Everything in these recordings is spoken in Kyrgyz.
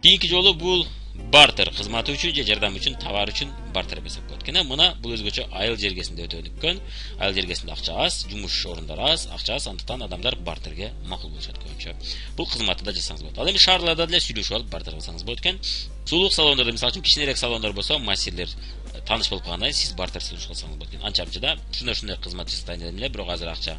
Кийинки жолу бул бартер кызматы үчүн же жардам үчүн товар үчүн бартер берсек болот экен. Мына бул өзгөчө айыл жергесинде өтөнүккөн. Айыл жергесинде акча аз, жумуш орундары аз, акча аз, андыктан адамдар бартерге макул болушат көбүнчө. Бул кызматты да жасаңыз болот. Ал эми шаарларда деле сүйлөшүп алып бартер кылсаңыз болот экен. Сулуулук салондордо мисалы үчүн кичинерээк салондар болсо, мастерлер тааныш болуп калганда сиз бартер сунуш кылсаңыз болот экен. Анча-мынча ушундай кызмат жасатайын дедим эле, бирок азыр акча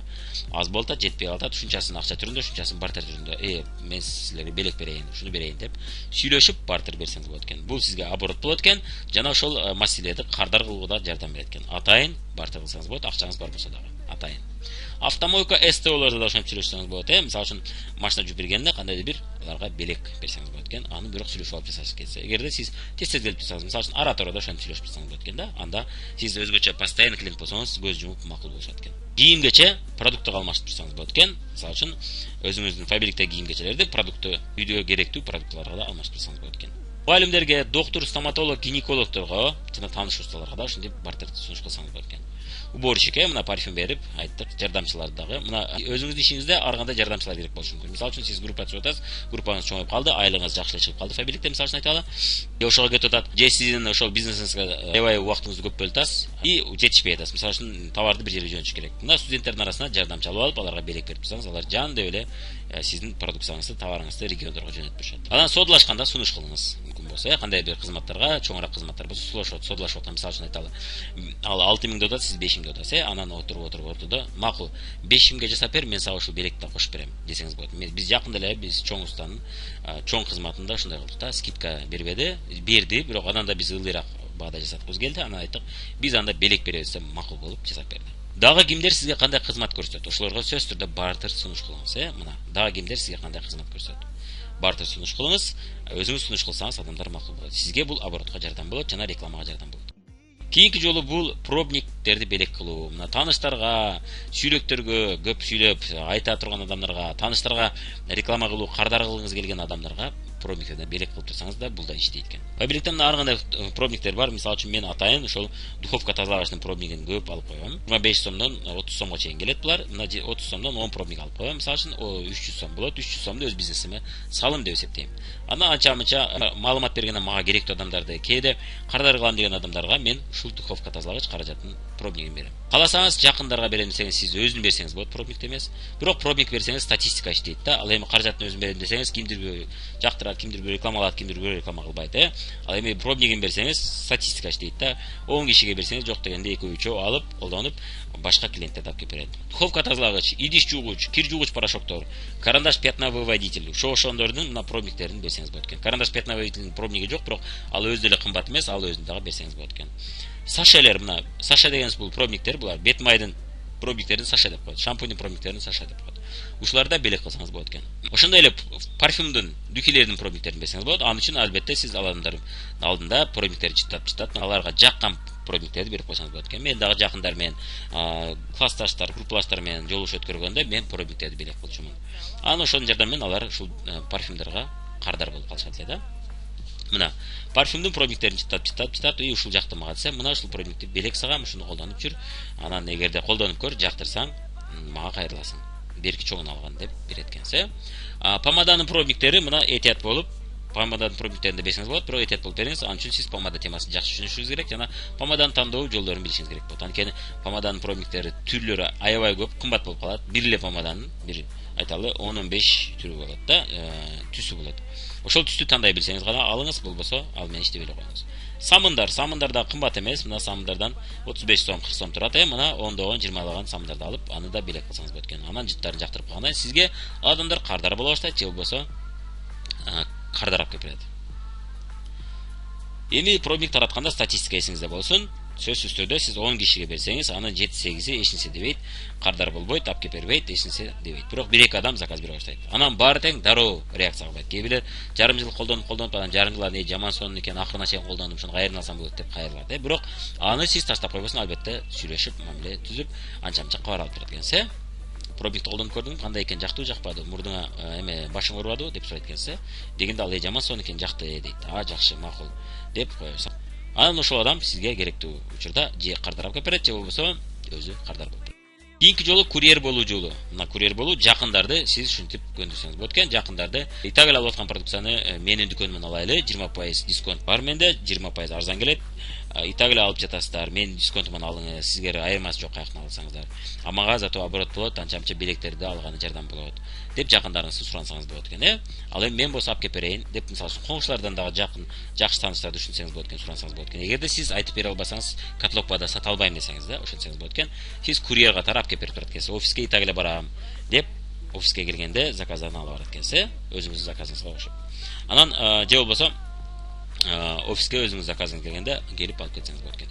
аз болуп атат, жетпей калат. Ушунчасын акча түрүндө, ушунчасын бартер түрүндө. Мен силерге белек берейин, ушуну берейин деп сүйлөшүп бартер берсеңиз болот экен. Бул сизге оборот болот экен, жана ошол маселелерди кардар кылууга да жардам берет экен. Атайын бартер кылсаңыз болот, акчаңыз бар болсо дагы. Атайын. Автомойка СТОлордо да ошентип сүйлөшсөңүз болот. Мисалы үчүн машина жууп бергенде кандайдыр бир аларга белек берсеңиз болот экен. Аны бирок сүйлөшүп алып жасаш кетсе. Эгерде сиз тез-тез келип турсаңыз, мисалы үчүн Аратородо ошентип сүйлөшүп турсаңыз болот экен да. Анда сиз өзгөчө постоянный клиент болсоңуз көз жумуп макул болушат экен. Кийим-кече продуктты алмаштырып турсаңыз болот экен. Мисалы үчүн өзүңүздүн фабриктеги кийим-кечелерди продуктты үйдө керектүү продуктларга да алмаштырып турсаңыз болот экен. Мугалимдерге, доктор, стоматолог, гинекологдорго жана тааныш усталарга да ушинтип бартер сунуш кылсаңыз болот экен. Уборщикке мына парфюм берип айттык, жардамчылар дагы мына өзүңүздүн ишиңизде ар кандай жардамчылар керек болушу мүмкүн. Мисалы үчүн сиз группа түзүп атасыз, группаңыз чоңоюп калды, айлыгыңыз жакшылап чыгып калды фабрикте, мисалы үчүн айталы. Ошого кетип атат, же сиздин ошол бизнесиңизге аябай убактыңызды көп бөлүп атасыз и жетишпей атасыз. Мисалы үчүн товарды бир жерге жөнөтүш керек. Мына студенттердин арасынан жардамчы алып алып, аларга белек берип турсаңыз, алар жан деп эле сиздин продукцияңызды, товарыңызды региондорго жөнөтүп турушат. Анан содалашканда сунуш кылыңыз. Мүмкүн болсо, кандай бир кызматтарга, чоңураак кызматтар болсо содалашып аткан, мисалы үчүн айталы. Ал 6000 деп атат, сиз 5000 деп атасыз. Анан отуруп макул 5000ге жасап бер, мен сага ушул белекти кошуп берем десеңиз болот. Биз жакында эле биз чоң устанын чоң кызматында ушундай кылдык да, скидка бербеди, бирок анан да биз ылдыйраак баада жасаткыбыз келди. Анан айттык, биз анда белек беребиз деп макул болуп жасап берди. Дагы кимдер сизге кандай кызмат көрсөтөт? Ошолорго сөзсүз түрдө бартер сунуш кылыңыз. Мына дагы кимдер сизге кандай кызмат көрсөтөт? Бартер сунуш кылыңыз, өзүңүз сунуш кылсаңыз адамдар макул болот. Сизге бул оборотко жардам болот жана рекламага жардам болот. Кийинки жолу бул пробниктерди белек кылуу. Мына тааныштарга, сүйлөктөргө көп сүйлөп айта турган адамдарга, тааныштарга реклама кылуу, кардар кылгыңыз келген адамдарга пробниктерден белек кылып турсаңыз да бул да иштейт экен. Фабриктен ар кандай пробниктер бар. Мисалы үчүн мен атайын ошол духовка тазалагычтын пробнигин көп алып коём. 25 сомдон 30 сомго чейин келет булар. Мына 30 сомдон 10 пробник алып коём. Мисалы үчүн 300 сом болот. 300 сомду өз бизнесиме салым деп эсептейм. Анан анча-мынча маалымат бергенден мага керектүү адамдарды, кээде кардар кылам деген адамдарга мен ушул духовка тазалагыч каражаттын пробнигин берем. Каласаңыз жакындарга берем десеңиз, сиз өзүн берсеңиз болот, пробникти эмес. Бирок пробник берсеңиз статистика иштейт да. Ал эми каражаттын өзүн берем десеңиз, кимдир жактырат, кимдир рекламалат, кимдир реклама кылбайт. Ал эми пробнигин берсеңиз статистика иштейт да. 10 кишиге берсеңиз жок дегенде 2-3 алып, колдонуп, башка клиенттерди алып келип берет. Духовка тазалагыч, идиш жуугуч, кир жуугуч порошоктор, карандаш пятновыводитель, ошондордун мына пробниктерин берсеңиз болот экен. Карандаш пятновыводительдин пробниги жок, бирок ал өзү деле кымбат эмес, ал өзүн дагы берсеңиз болот экен. Сашелер, мына саша дегенибиз бул пробниктер, булар бет майдын пробниктерин саша деп коет, шампуньдун пробниктерин саша деп коет. Ушуларда белек кылсаңыз болот экен. Ошондой эле парфюмдун, духилердин пробниктерин берсеңиз болот. Анын үчүн албетте сиз алардын алдында пробниктерди чыттап, аларга жаккан пробниктерди берип койсоңуз болот экен. Мен дагы жакындар менен, классташтар, группалаштар менен жолугуш өткөргөндө мен пробниктерди белек кылчумун. Анан ошонун жардамы менен алар ушул парфюмдарга кардар болуп калышат эле да. Мына парфюмдун пробниктерин чыттап, и ушул жакты мага десе, мына ушул пробникти белек сагам, ушуну колдонуп жүр. Анан эгерде колдонуп көр, жактырсаң, мага кайрыласың. Берки чоңун алган деп берет экенсе. Помаданын пробниктери мына этият болуп, помаданын пробниктерин да берсеңиз болот, бирок этият болуп бериңиз. Анын үчүн сиз помада темасын жакшы түшүнүшүңүз керек жана помаданы тандоо жолдорун билишиңиз керек болот. Анткени помаданын пробниктери түрлөрү аябай көп, кымбат болуп калат. Бир эле помаданын бир айталы 10-15 түрү болот да, түсү болот. Ошол түстү тандай билсеңиз гана алыңыз, болбосо ал менен иштеп эле коюңуз. Самындар да кымбат эмес. Мына самындардан 35 сом, 40 сом турат. Мына 10-догон, 20-лаган самындарды алып, аны да белек кылсаңыз болот экен. Анан жыттарын жактырып калганда сизге адамдар кардар боло баштайт, же болбосо кардар алып келип берет. Эми пробник таратканда статистика эсиңизде болсун. Сөзсүз түрдө сиз 10 кишиге берсеңиз, анын 7-8-и эч дебейт, кардар болбойт, алып келип бербейт, эч дебейт. Бирок 1-2 адам заказ бере баштайт. Анан баары тең дароо реакция кылбайт. Кээ бирер жарым жыл колдонуп, анан жарым жыл жаман сонун экен, акырына чейин колдондум, ушуну кайерден алсам болот деп кайрылат. Бирок аны сиз таштап койбосун, албетте сүйлөшүп, мамиле түзүп, анча-мынча кабар алып берет экенсе. Пробникти колдонуп көрдүм, кандай экен, жактыбы, жакпадыбы, мурдуңа башың оорубадыбы деп сурайт экенсе, дегенде ал жаман сонун экен, жакты дейт. Жакшы, макул деп коесуң. Анан ошол адам сизге керектүү учурда же кардар алып келип берет, же болбосо өзү кардар болуп. Кийинки жолу курьер болуу жолу. Мына курьер болуу жакындарды сиз ушинтип көндүрсөңүз болот экен. Жакындарды Италияда алып аткан продукцияны менин дүкөнүмөн алайлы, 20% дисконт бар менде, 20% арзан келет. Италия алып жатасыздар, мен дисконтуман алыңыз, сизге айырмасы жок каяктан алсаңыздар. А мага зато оборот болот, анча-мынча белектерди алганы жардам болот деп жакындарыңызды сурансаңыз болот экен, Ал эми мен болсо алып кеп берейин деп мисалы коңшулардан дагы жакын, жакшы тааныштарды түшүнсөңүз болот экен, сурансаңыз болот экен. Эгерде сиз айтып бере албасаңыз, каталогда сата албайм десеңиз да, ошентсеңиз болот экен. Сиз курьер катары алып кеп берип турат экенсиз. Офиске Италия барам деп офиске келгенде заказдан алып барат экенсиз, өзүңүздүн заказыңызга окшоп. Анан же болбосо офиске өзүңүз заказыңыз келгенде келип алып кетсеңиз болот экен.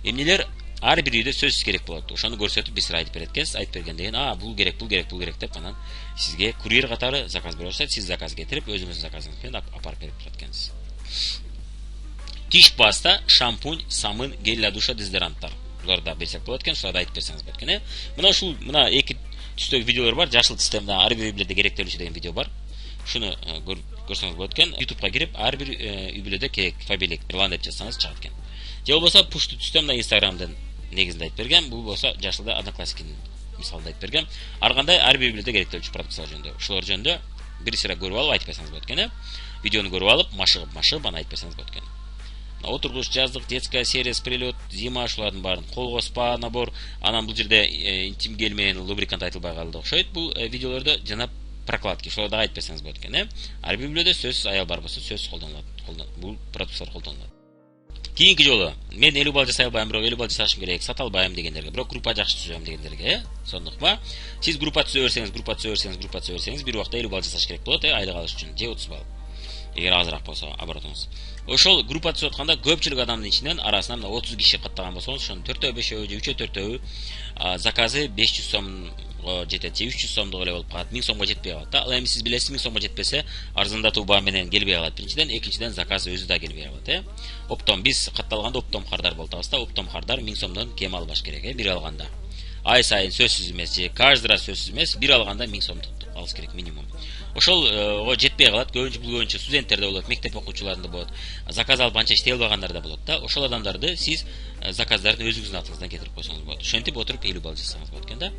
Эмнелер ар бир үйдө сөзсүз керек болот. Ошону көрсөтүп бир айтып берет экенсиз. Айтып бергенден кийин, бул керек деп анан сизге курьер катары заказ берип атышат. Сиз заказ кетирип, өзүңүздүн заказыңыз менен апарып берип турат экенсиз. Тиш паста, шампунь, самын, гель для душа, дезодоранттар. Буларды да берсек болот экен, шуларды айтып берсеңиз болот экен. Мына эки түстөгү видеолор бар. Жашыл түстө мына ар бир үй-бүлөдө керектелүүчү деген видео бар. Шуну көрсөңүз болот экен. YouTube'га кирип, ар бир үй-бүлөдө керек фабелик Ирлан деп жазсаңыз чыгат экен. Же болбосо пушту түстө мына Instagram'дан негизинде айтып берген. Бул болсо жашылда Одноклассники мисалында айтып берген. Ар кандай ар бир үй-бүлөдө керектелүүчү продукциялар жөнүндө. Ушулар жөнүндө бир сыра көрүп алып айтып берсеңиз болот экен. Видеону көрүп алып, машыгып аны айтып берсеңиз болот экен. Отургуч, жаздык, детская серия, прилет, зима, шулардын баарын колго спа набор. Анан бул жерде интим гель менен лубрикант айтылбай калды окшойт. Бул видеолордо жана прокладки, шуларды айтып берсеңиз болот экен. Ар бир үй-бүлөдө сөзсүз аял бар болсо сөзсүз колдонулат. Бул продукциялар колдонулат. Кийинки жолу мен 50 балл жасай албайм, бирок 50 балл жасашым керек, сата албайм дегендерге, бирок группа жакшы түзөм дегендерге, сондукпа сиз группа түзө берсеңиз, бир убакта 50 балл жасаш керек болот, айлык алыш үчүн, же 30 балл. Эгер азыраак болсо оборотуңуз. Ошол группа түзүп атканда көпчүлүк адамдын ичинен арасынан мына 30 киши каттаган болсоңуз, ошонун 4-5 же 3-4 заказы 500 сомго жетет, же 300 сомдук эле болуп калат, 1000 сомго жетпей калат да. Ал эми сиз билесиз, 1000 сомго жетпесе, арзандатуу баа менен келбей калат. Биринчиден, экинчиден заказ өзү да келбей калат, Оптом биз катталганда оптом кардар болуп атабыз да, оптом кардар 1000 сомдон кем албаш керек, бир алганда. Ай сайын сөзсүз эмес, же каждый раз сөзсүз эмес, бир алганда 1000 сомдук алыш керек минимум. Ошол жетпей калат. Көбүнчө студенттерде болот, мектеп окуучуларында болот. Заказ алып анча иштей албагандар да болот да. Ошол адамдарды сиз заказдарды өзүңүздүн атыңыздан кетирип койсоңуз болот. Ошентип отуруп 50 балл жасасаңыз болот экен да.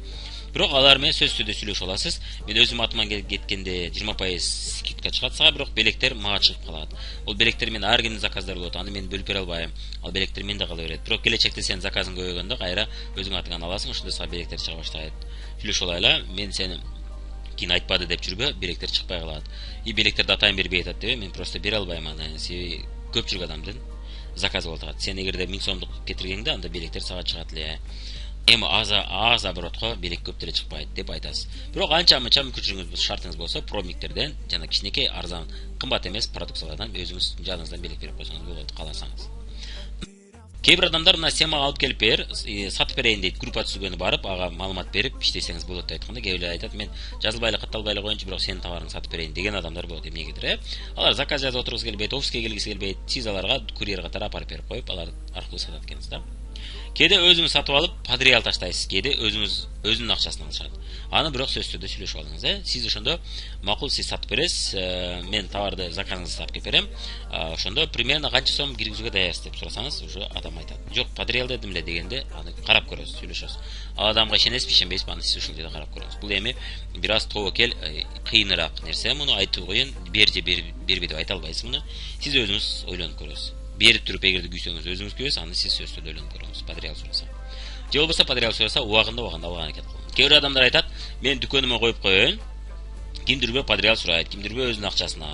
Бирок алар менен сөзсүз түрдө сүйлөшө аласыз. Мен өзүм атыман кеткенде 20% скидка чыгат сага, бирок белектер мага чыгып калат. Ол белектер мен ар кимдин заказдары болот. Аны мен бөлүп бере албайм. Ал белектер менде кала берет. Бирок келечекте сен заказың көбөйгөндө кайра өзүң атыңан аласың, ошондо сага белектер чыга баштайт. Сүйлөшө алайлы. Мен сени кийин айтпады деп жүрбө, белектер чыкпай калат. Белектерди атайын бербей атат деп, мен просто бере албайм аны. Себеби көпчүлүк адамдын заказы болуп атат. Сен эгерде 1000 сомдук кетиргеңде, анда белектер сага чыгат эле. Эми аз оборотко белек көп деле чыкпайт деп айтасыз. Бирок анча-мынча мүмкүнчүлүгүңүз, шартыңыз болсо, промиктерден жана кичинекей арзан, кымбат эмес продукциялардан өзүңүз жаныңыздан белек берип койсоңуз болот, кааласаңыз. Кээ бир адамдар мына сен мага алып келип бер, сатып берейин дейт, группа түзгөнү барып, ага маалымат берип иштесеңиз болот деп айтканда, кээ бирлер айтат, мен жазылбай эле катталбай эле коеюнчу, бирок сенин товарыңды сатып берейин деген адамдар болот эмнегедир, Алар заказ жазып отургусу келбейт, офиске келгиси келбейт, сиз аларга курьер катары апарып берип коюп, алар аркылуу сатат экенсиз да. Кээде өзүңүз сатып алып, подреал таштайсыз, кээде өзүнүн акчасынан алышат. Аны бирок сөзсүз түрдө сүйлөшүп алыңыз, Сиз ошондо макул, сиз сатып бересиз, мен товарды заказыңызды сатып кеп берем. Ошондо примерно канча сом киргизүүгө даярсыз деп сурасаңыз, уже адам айтат. Жок, подреал дедим эле дегенде, аны карап көрөсүз, сүйлөшөсүз. Ал адамга ишенесизби, ишенбейсизби, аны сиз ушул жерде карап көрөсүз. Бул эми бир аз тобокел кыйыныраак нерсе, муну айтуу кыйын, бер же бербей деп айта албайсыз муну. Сиз өзүңүз ойлонуп көрөсүз. Берип туруп эгерде күйсөңүз, өзүңүз күйөсүз, аны сиз сөзсүз түрдө ойлонуп көрөңүз, подреал сураса. Же болбосо подреал сураса, убагында алганга аракет кылыңыз. Кээ бир адамдар айтат, мен дүкөнүмө коюп коеюн, кимдирбөө подреал сурайт, кимдирбөө өзүнүн акчасына,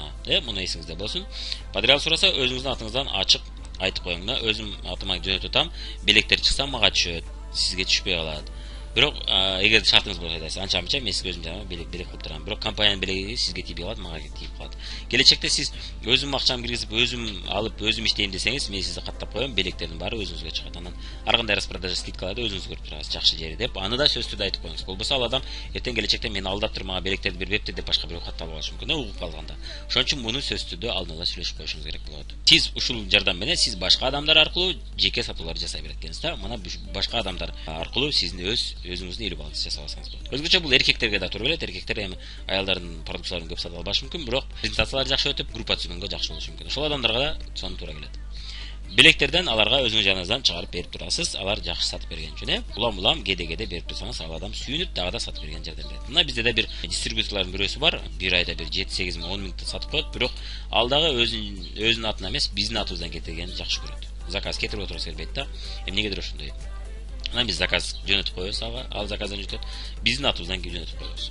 муну эсиңизде болсун. Подреал сураса, өзүңүздүн атыңыздан ачык айтып коюңда, өзүм атыма жөнөтүп атам, белектер чыкса мага түшөт, сизге түшпөй калат. Бирок эгер шартыңыз болсо айтасыз, анча-мынча мен сизге өзүм жанагы белек кылып турам. Бирок компаниянын белеги сизге тийбей калат, мага тийип калат. Келечекте сиз өзүм акчамды киргизип, өзүм алып, өзүм иштейм десеңиз, мен сизди каттап коем, белектердин баары өзүңүзгө чыгат. Анан ар кандай распродажа скидкаларды өзүңүз көрүп турасыз, жакшы жери деп. Аны да сөзсүз түрдө айтып коюңуз. Болбосо ал адам эртең келечекте мени алдап туруп, мага белектерди бербепти деп башка бирөө каттап алышы мүмкүн, угуп калганда. Ошон үчүн муну сөзсүз түрдө алдын ала сүйлөшүп коюшуңуз керек болот. Сиз ушул жардам менен сиз башка адамдар аркылуу жеке сатууларды жасай берет экенсиз да. Мына башка адамдар аркылуу сиздин өзүңүздүн илип алыңыз жасап алсаңыз болот. Өзгөчө бул эркектерге да туура келет. Эркектер эми аялдардын продукцияларын көп сата албашы мүмкүн, бирок презентациялар жакшы өтүп, группа түзгөнгө жакшы болушу мүмкүн. Ошол адамдарга да сону туура келет. Билектерден аларга өзүңүз жаныңыздан чыгарып берип турасыз. Алар жакшы сатып берген үчүн, улам кеде берип турсаңыз, ал адам сүйүнүп дагы да сатып берген жардам берет. Мына bizde de bir дистрибьюторлордун бирөөсү бар. Bir айда bir 7-8 миң, 10 миңди сатып коет, бирок ал дагы өзүнүн атынан эмес, биздин атыбыздан кетиргенди жакшы көрөт. Заказ кетирип отургусу келбейт да. Эмнегедир ошондой. Мына биз заказ жөнөтүп коебуз ага, ал заказдан өтөт. Биздин атыбыздан жөнөтүп коебуз.